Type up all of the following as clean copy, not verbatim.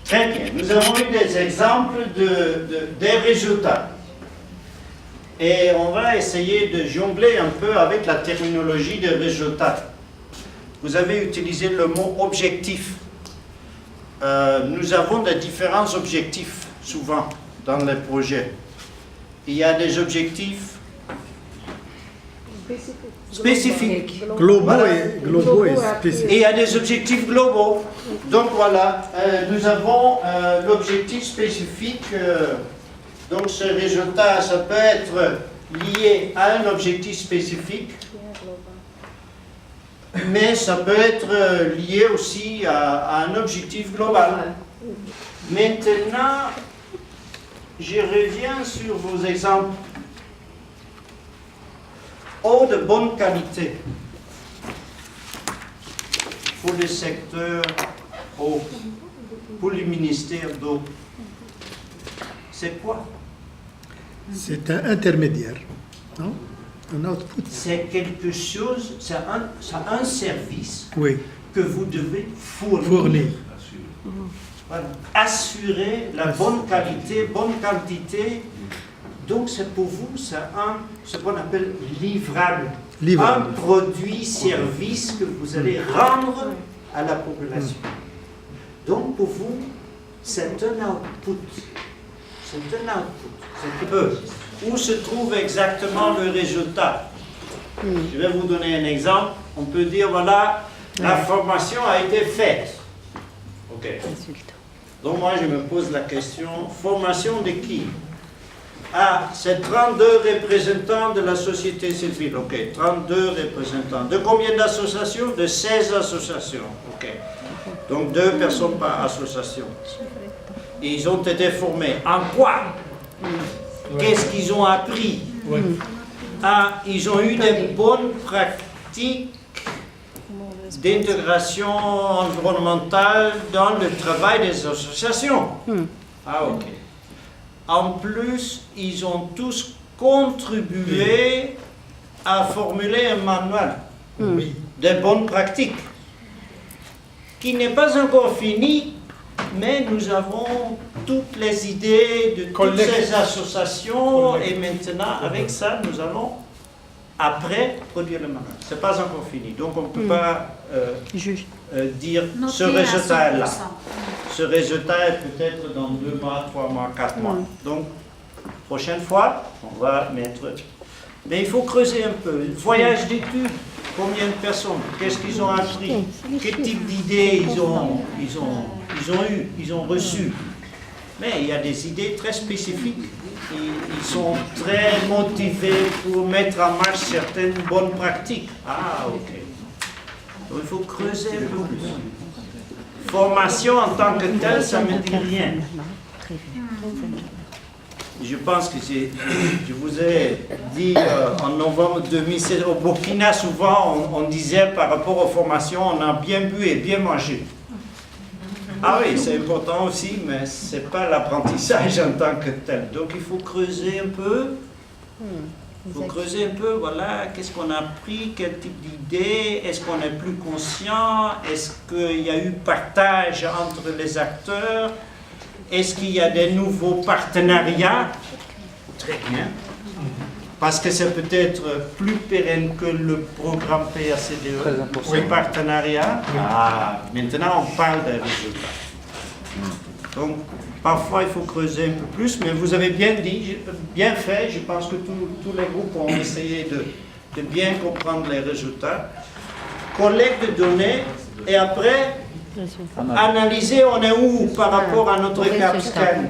Très bien, nous avons eu des exemples des résultats. Et on va essayer de jongler un peu avec la terminologie des résultats. Vous avez utilisé le mot objectif. Nous avons des différents objectifs, souvent, dans les projets. Il y a des objectifs spécifiques. Globaux et spécifiques. Et il y a des objectifs globaux. Donc voilà, nous avons l'objectif spécifique. Donc ce résultat, ça peut être lié à un objectif spécifique, mais ça peut être lié aussi à un objectif global. Maintenant, je reviens sur vos exemples. Eau de bonne qualité pour le secteur eau, pour le ministère d'eau. C'est quoi? C'est un intermédiaire, non? Un output. C'est quelque chose, c'est un service Oui, que vous devez fournir. fournir. Voilà. Assurer la bonne qualité, bonne quantité. Donc c'est pour vous, c'est ce qu'on appelle livrable. Livrable. Un produit, service que vous allez rendre à la population. Donc pour vous, c'est un output. C'est un output. C'est peu. Où se trouve exactement le résultat? Je vais vous donner un exemple. On peut dire, voilà, la formation a été faite. Ok. Donc moi, je me pose la question, formation de qui? Ah, c'est 32 représentants de la société civile. Ok, 32 représentants. De combien d'associations? De 16 associations. Ok. Donc 2 personnes par association. Et ils ont été formés. En quoi? Qu'est-ce qu'ils ont appris? Ah, ils ont eu des bonnes pratiques d'intégration environnementale dans le travail des associations. Ah, ok. En plus, ils ont tous contribué à formuler un manuel de bonnes pratiques, qui n'est pas encore fini, mais nous avons toutes les idées de toutes ces associations, et maintenant, avec ça, nous allons, après, produire le manuel. Ce n'est pas encore fini, donc on ne peut pas dire ce résultat est là. Ce résultat est peut-être dans 2 mois, 3 mois, 4 mois. Donc, prochaine fois, on va mettre... Mais il faut creuser un peu. Voyage d'études, combien de personnes? Qu'est-ce qu'ils ont appris? Quel type d'idées ils ont eu, ils ont reçu? Mais il y a des idées très spécifiques. Ils sont très motivés pour mettre en marche certaines bonnes pratiques. Ah, ok. Donc il faut creuser un peu plus. Formation en tant que telle, ça ne me dit rien. Je pense que je vous ai dit en novembre 2016, au Burkina, souvent on disait par rapport aux formations, on a bien bu et bien mangé. Ah oui, c'est important aussi, mais ce n'est pas l'apprentissage en tant que tel. Donc il faut creuser un peu. Il faut creuser un peu, voilà, qu'est-ce qu'on a appris, quel type d'idées, est-ce qu'on est plus conscient, est-ce qu'il y a eu partage entre les acteurs, est-ce qu'il y a des nouveaux partenariats? Très bien. parce que c'est peut-être plus pérenne que le programme PACDE, Très important. ce partenariat. Ah, maintenant, on parle des résultats. Donc, parfois, il faut creuser un peu plus, mais vous avez bien dit, bien fait. Je pense que tous les groupes ont essayé de bien comprendre les résultats. Collecte de données, et après, analyser on est où par rapport à notre carte scan.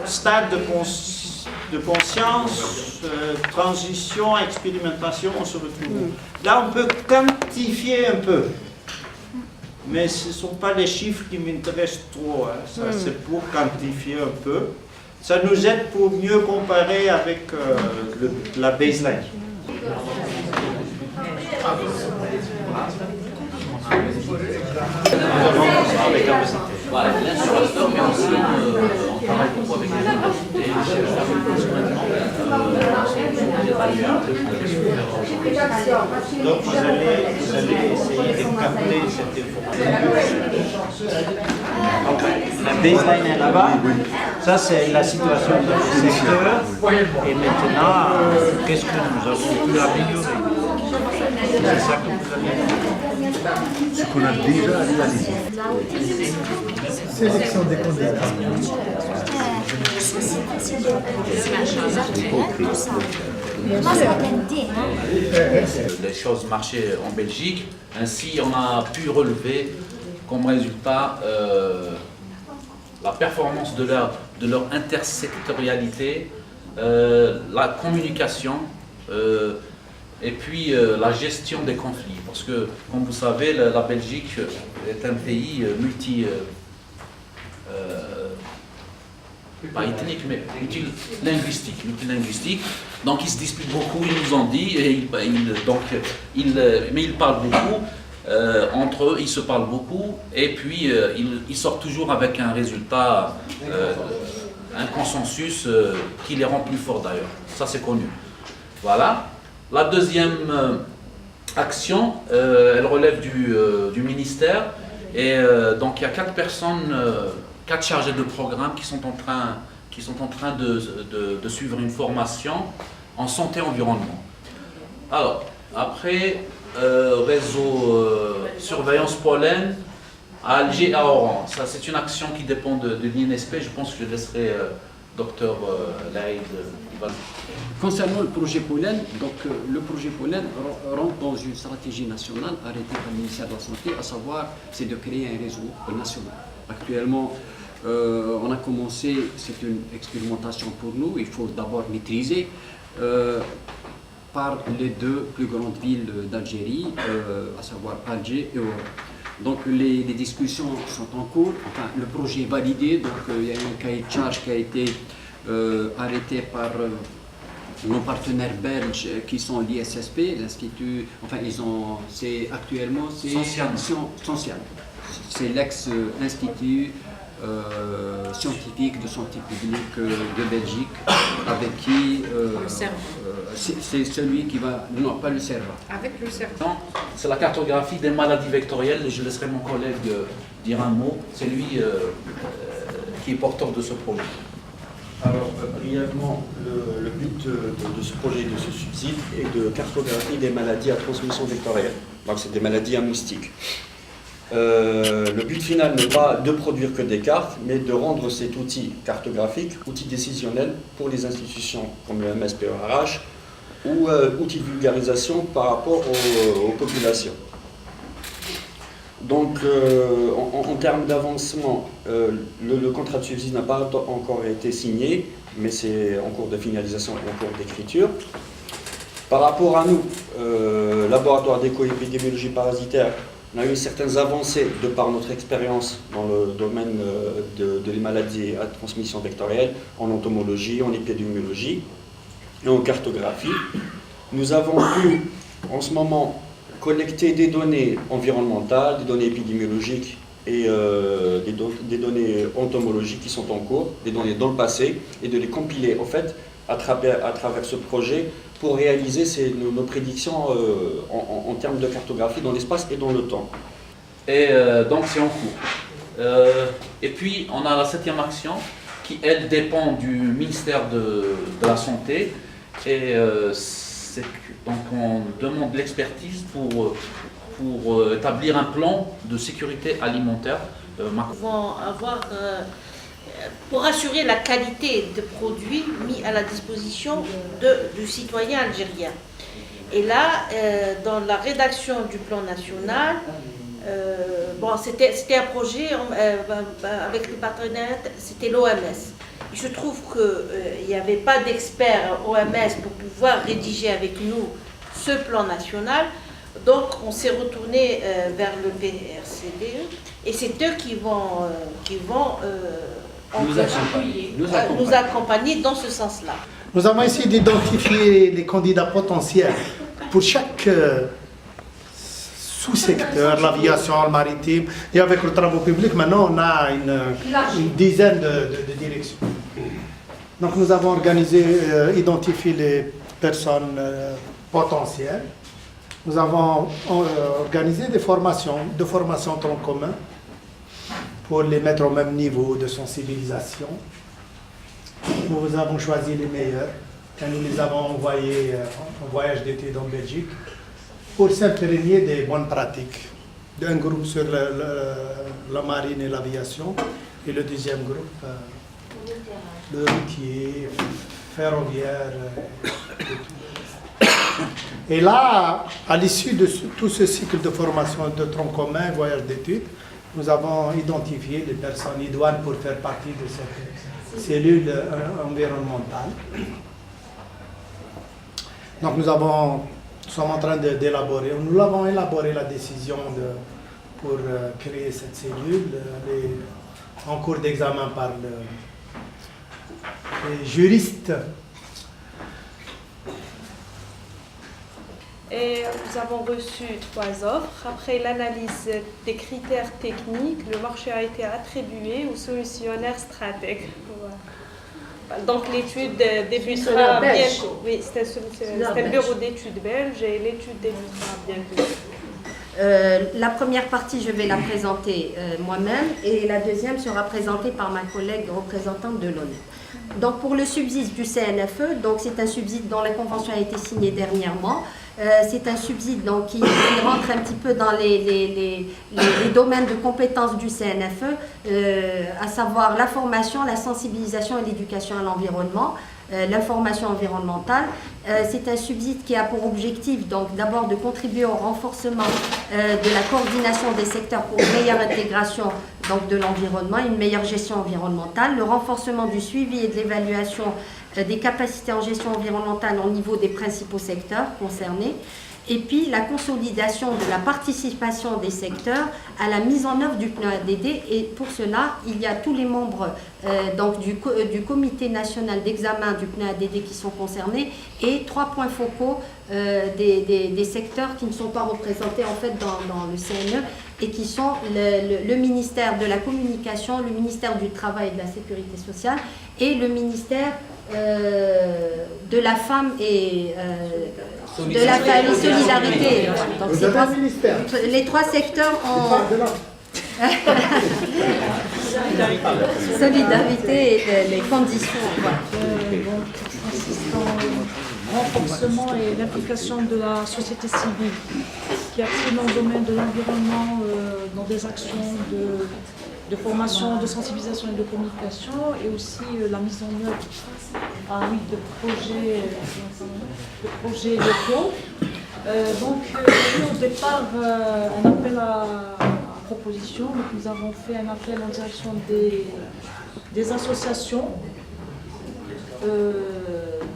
Stade de conscience, transition, expérimentation, on se retrouve. Là, on peut quantifier un peu. Mais ce ne sont pas les chiffres qui m'intéressent trop. Hein. Ça, c'est pour quantifier un peu. Ça nous aide pour mieux comparer avec la baseline. Voilà, l'insulateur, mais aussi on travaille beaucoup avec les universités, Donc vous allez essayer de capter cette information. La baseline est là-bas. Ça, c'est la situation du secteur. Et maintenant, qu'est-ce que nous avons pu améliorer? C'est ça que vous allez dire. Ce qu'on a déjà réalisé. Sélection des candidats. Les choses marchaient en Belgique. Ainsi, on a pu relever comme résultat la performance de leur intersectorialité, la communication et puis la gestion des conflits. Parce que, comme vous savez, la Belgique est un pays pas ethnique, mais multilinguistique. Donc ils se disputent beaucoup, ils nous ont dit, mais ils parlent beaucoup. Entre eux, ils se parlent beaucoup, et puis ils sortent toujours avec un résultat, un consensus qui les rend plus forts d'ailleurs. Ça, c'est connu. Voilà. La deuxième action, elle relève du ministère, et donc il y a 4 personnes, 4 chargés de programme qui sont en train de suivre une formation en santé-environnement. Alors, après, réseau surveillance pollen à Alger et à Oran. Ça, c'est une action qui dépend de l'INSP. Je pense que je laisserai docteur Laïd. Concernant le projet pollen, donc le projet pollen rentre dans une stratégie nationale arrêtée par le ministère de la Santé, à savoir, c'est de créer un réseau national. Actuellement, on a commencé, c'est une expérimentation pour nous, il faut d'abord maîtriser par les 2 plus grandes villes d'Algérie, à savoir Alger et Oran. Donc les discussions sont en cours, enfin le projet est validé, donc il y a un cahier de charge qui a été arrêté par nos partenaires belges qui sont l'ISSP, l'Institut, enfin c'est actuellement Sonciane. C'est l'ex-institut scientifique de santé publique de Belgique, avec qui c'est celui qui va, non pas le CERVA. Avec le CERVA. C'est la cartographie des maladies vectorielles, et je laisserai mon collègue dire un mot. C'est lui qui est porteur de ce projet. Alors, brièvement, le but de ce projet, de ce subside, est de cartographier des maladies à transmission vectorielle. Donc, c'est des maladies à moustiques. Le but final n'est pas de produire que des cartes, mais de rendre cet outil cartographique, outil décisionnel pour les institutions comme le MSPERH ou outil de vulgarisation par rapport aux populations. Donc, en termes d'avancement, le contrat de subside n'a pas encore été signé, mais c'est en cours de finalisation, en cours d'écriture. Par rapport à nous, laboratoire d'éco-épidémiologie parasitaire, on a eu certaines avancées de par notre expérience dans le domaine des maladies à transmission vectorielle, en entomologie, en épidémiologie et en cartographie. Nous avons pu, en ce moment, collecter des données environnementales, des données épidémiologiques et des données entomologiques qui sont en cours, des données dans le passé, et de les compiler en fait à travers ce projet pour réaliser nos prédictions en termes de cartographie dans l'espace et dans le temps. Et donc c'est en cours. Et puis on a la 7e action qui, elle, dépend du ministère de la Santé, Et donc on demande l'expertise pour établir un plan de sécurité alimentaire. Vont avoir, pour assurer la qualité de produits mis à la disposition du citoyen algérien. Et là, dans la rédaction du plan national, bon, c'était un projet avec les partenaires, c'était l'OMS. Il se trouve qu'il n'y avait pas d'experts OMS pour pouvoir rédiger avec nous ce plan national. Donc on s'est retourné vers le PRCDE et c'est eux qui vont nous accompagner dans ce sens-là. Nous avons essayé d'identifier les candidats potentiels pour chaque sous-secteur, l'aviation, le maritime, et avec le travaux public, maintenant on a une dizaine de directions. Donc nous avons identifié les personnes potentielles. Nous avons organisé des formations tronc commun pour les mettre au même niveau de sensibilisation. Nous avons choisi les meilleurs et nous les avons envoyés en voyage d'études en Belgique pour s'imprégner des bonnes pratiques. Un groupe sur la marine et l'aviation et le deuxième groupe, le routier, ferroviaire et tout. Et là, à l'issue de tout ce cycle de formation de tronc commun, voyage d'études, nous avons identifié les personnes idoines pour faire partie de cette cellule environnementale. Donc nous sommes en train d'élaborer, nous l'avons élaboré la décision pour créer cette cellule, elle est en cours d'examen par les juristes. Et nous avons reçu 3 offres. Après l'analyse des critères techniques, le marché a été attribué au solutionnaire stratège. Voilà. Donc l'étude débutera bientôt. Oui, c'est un bureau d'études belge et l'étude débutera bientôt. La première partie, je vais la présenter moi-même et la deuxième sera présentée par ma collègue représentante de l'ONU. Donc pour le subside du CNFE, donc c'est un subside dont la convention a été signée dernièrement. C'est un subside donc, qui rentre un petit peu dans les domaines de compétences du CNFE, à savoir la formation, la sensibilisation et l'éducation à l'environnement, l'information environnementale. C'est un subside qui a pour objectif donc d'abord de contribuer au renforcement de la coordination des secteurs pour une meilleure intégration donc, de l'environnement, une meilleure gestion environnementale, le renforcement du suivi et de l'évaluation des capacités en gestion environnementale au niveau des principaux secteurs concernés, et puis la consolidation de la participation des secteurs à la mise en œuvre du PNEADD. Et pour cela, il y a tous les membres donc du comité national d'examen du PNEADD qui sont concernés et 3 points focaux des secteurs qui ne sont pas représentés en fait dans le CNE et qui sont le ministère de la Communication, le ministère du Travail et de la Sécurité sociale et le ministère de la femme et de la famille, solidarité. Donc, les 3 secteurs ont solidarité et les conditions. Voilà. Renforcement et l'implication de la société civile qui active dans le domaine de l'environnement, dans des actions de formation, de sensibilisation et de communication, et aussi la mise en œuvre de projets locaux. Donc il y a eu au départ un appel à proposition. Donc, nous avons fait un appel en direction des associations.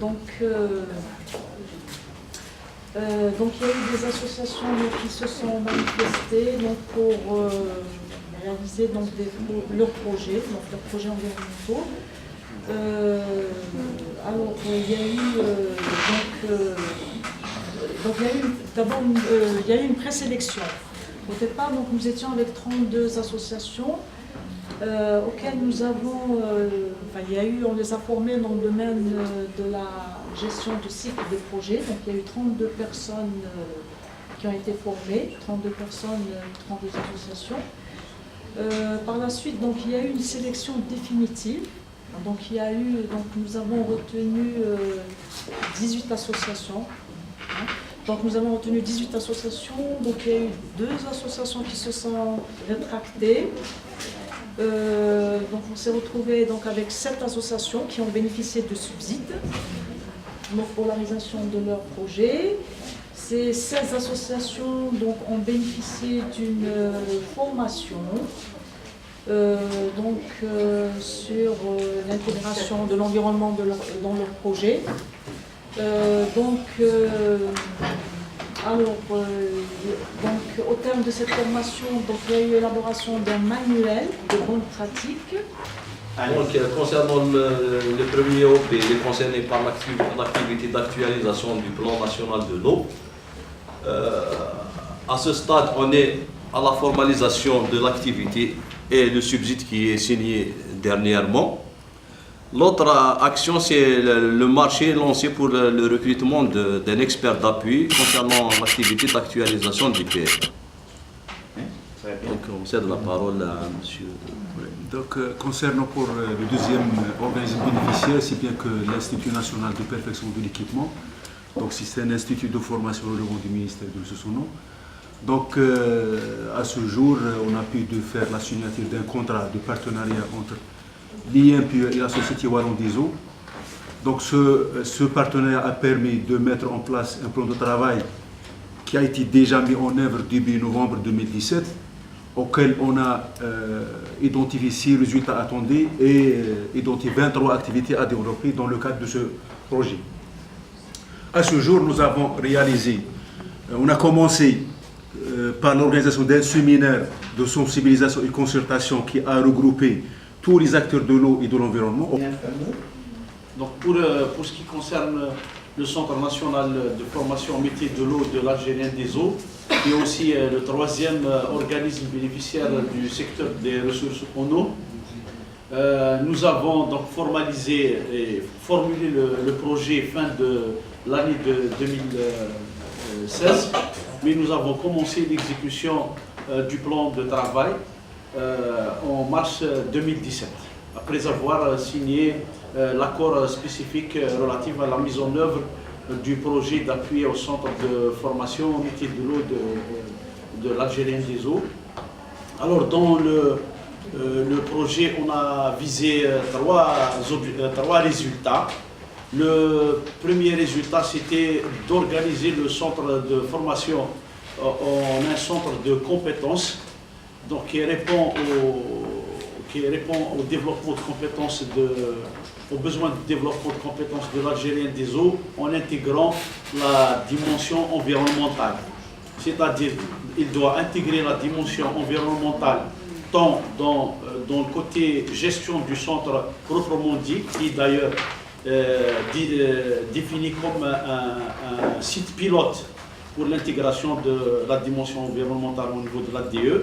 Donc il y a eu des associations qui se sont manifestées donc, pour réaliser donc, leurs projets environnementaux. Alors il y a eu d'abord il y a eu une présélection. Au départ, donc, nous étions avec 32 associations auxquelles nous avons, on les a formés dans le domaine de la gestion du cycle des projets. Donc il y a eu 32 personnes qui ont été formées, 32 personnes, 32 associations. Par la suite, donc, il y a eu une sélection définitive Donc, nous avons retenu 18 associations. Donc nous avons retenu 18 associations. Donc il y a eu 2 associations qui se sont rétractées. Donc on s'est retrouvé donc avec 7 associations qui ont bénéficié de subsides pour la réalisation de leur projet. Ces 16 associations donc, ont bénéficié d'une formation sur l'intégration de l'environnement dans leur projet. Au terme de cette formation, il y a eu l'élaboration d'un manuel de bonnes pratiques. Donc, concernant le premier OP, il est concerné par l'activité d'actualisation du plan national de l'eau. À ce stade, on est à la formalisation de l'activité et le subside qui est signé dernièrement. L'autre action, c'est le marché lancé pour le recrutement d'un expert d'appui concernant l'activité d'actualisation du PR. Donc, on cède la parole à monsieur. Donc, concernant pour le deuxième organisme bénéficiaire, c'est bien que l'Institut national de perfection de l'équipement. Donc, c'est un institut de formation relevant du ministère de son nom. Donc, à ce jour, on a pu faire la signature d'un contrat de partenariat entre l'IMPE et la société Wallon des Eaux. Donc ce partenariat a permis de mettre en place un plan de travail qui a été déjà mis en œuvre début novembre 2017, auquel on a identifié 6 résultats attendus et identifié 23 activités à développer dans le cadre de ce projet. À ce jour, nous avons réalisé, on a commencé par l'organisation d'un séminaire de sensibilisation et consultation qui a regroupé tous les acteurs de l'eau et de l'environnement. Donc pour ce qui concerne le Centre national de formation au métier de l'eau de l'Algérien des eaux, qui est aussi le 3e organisme bénéficiaire du secteur des ressources en eau, nous avons donc formalisé et formulé le projet fin de l'année de 2016, mais nous avons commencé l'exécution du plan de travail en mars 2017, après avoir signé l'accord spécifique relatif à la mise en œuvre du projet d'appui au centre de formation au métier de l'eau de l'Algérien des eaux. Alors dans le projet, on a visé trois résultats. Le premier résultat, c'était d'organiser le centre de formation en un centre de compétences, donc qui répond au développement de compétences aux besoins de développement de compétences de l'Algérien des eaux en intégrant la dimension environnementale. C'est-à-dire il doit intégrer la dimension environnementale tant dans le côté gestion du centre proprement dit, qui est d'ailleurs défini comme un site pilote pour l'intégration de la dimension environnementale au niveau de l'ADE.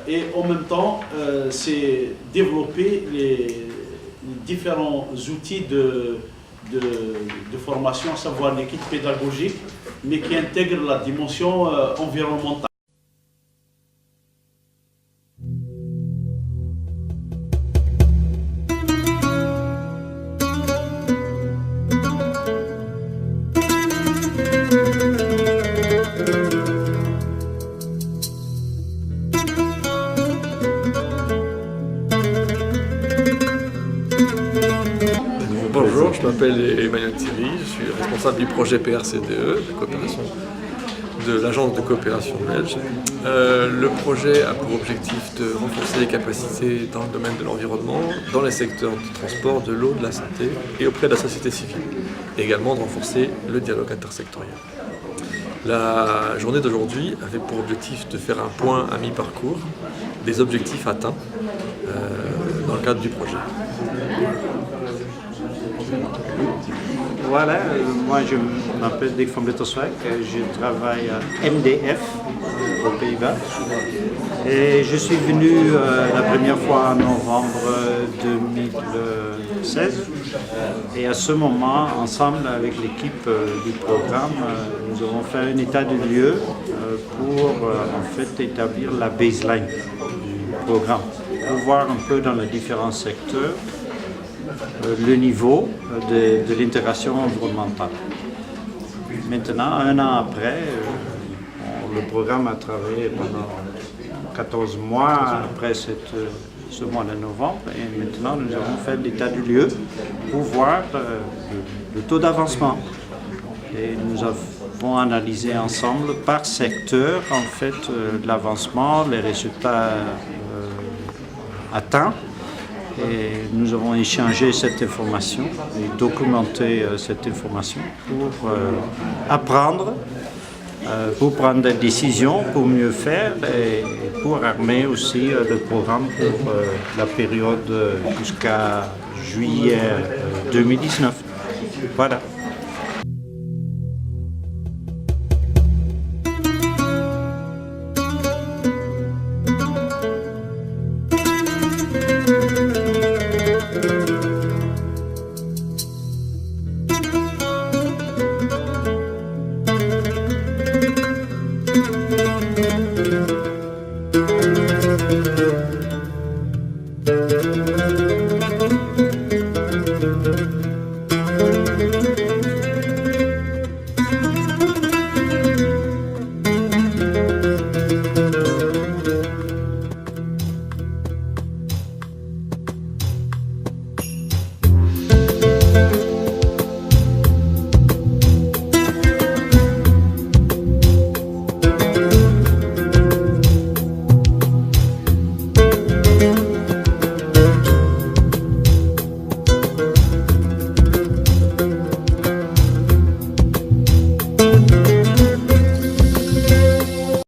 Et en même temps, c'est développer les différents outils de formation, à savoir les kits pédagogiques, mais qui intègrent la dimension environnementale. Bonjour, je m'appelle Emmanuel Thierry, je suis responsable du projet PRCDE, de coopération de l'agence de coopération belge. Le projet a pour objectif de renforcer les capacités dans le domaine de l'environnement, dans les secteurs du transport, de l'eau, de la santé et auprès de la société civile. Et également de renforcer le dialogue intersectoriel. La journée d'aujourd'hui avait pour objectif de faire un point à mi-parcours des objectifs atteints dans le cadre du projet. Voilà, moi je m'appelle Dick van Bitterswijk, je travaille à MDF aux Pays-Bas et je suis venu la première fois en novembre 2016 et à ce moment, ensemble avec l'équipe du programme, nous avons fait un état de lieu pour en fait établir la baseline du programme. pour voir un peu dans les différents secteurs le niveau de l'intégration environnementale. Maintenant, un an après, le programme a travaillé pendant 14 mois après ce mois de novembre et maintenant nous avons fait l'état du lieu pour voir le taux d'avancement. Et nous avons analysé ensemble par secteur en fait l'avancement, les résultats atteints. Et nous avons échangé cette information et documenté cette information pour apprendre, pour prendre des décisions, pour mieux faire et pour armer aussi le programme pour la période jusqu'à juillet 2019. Voilà.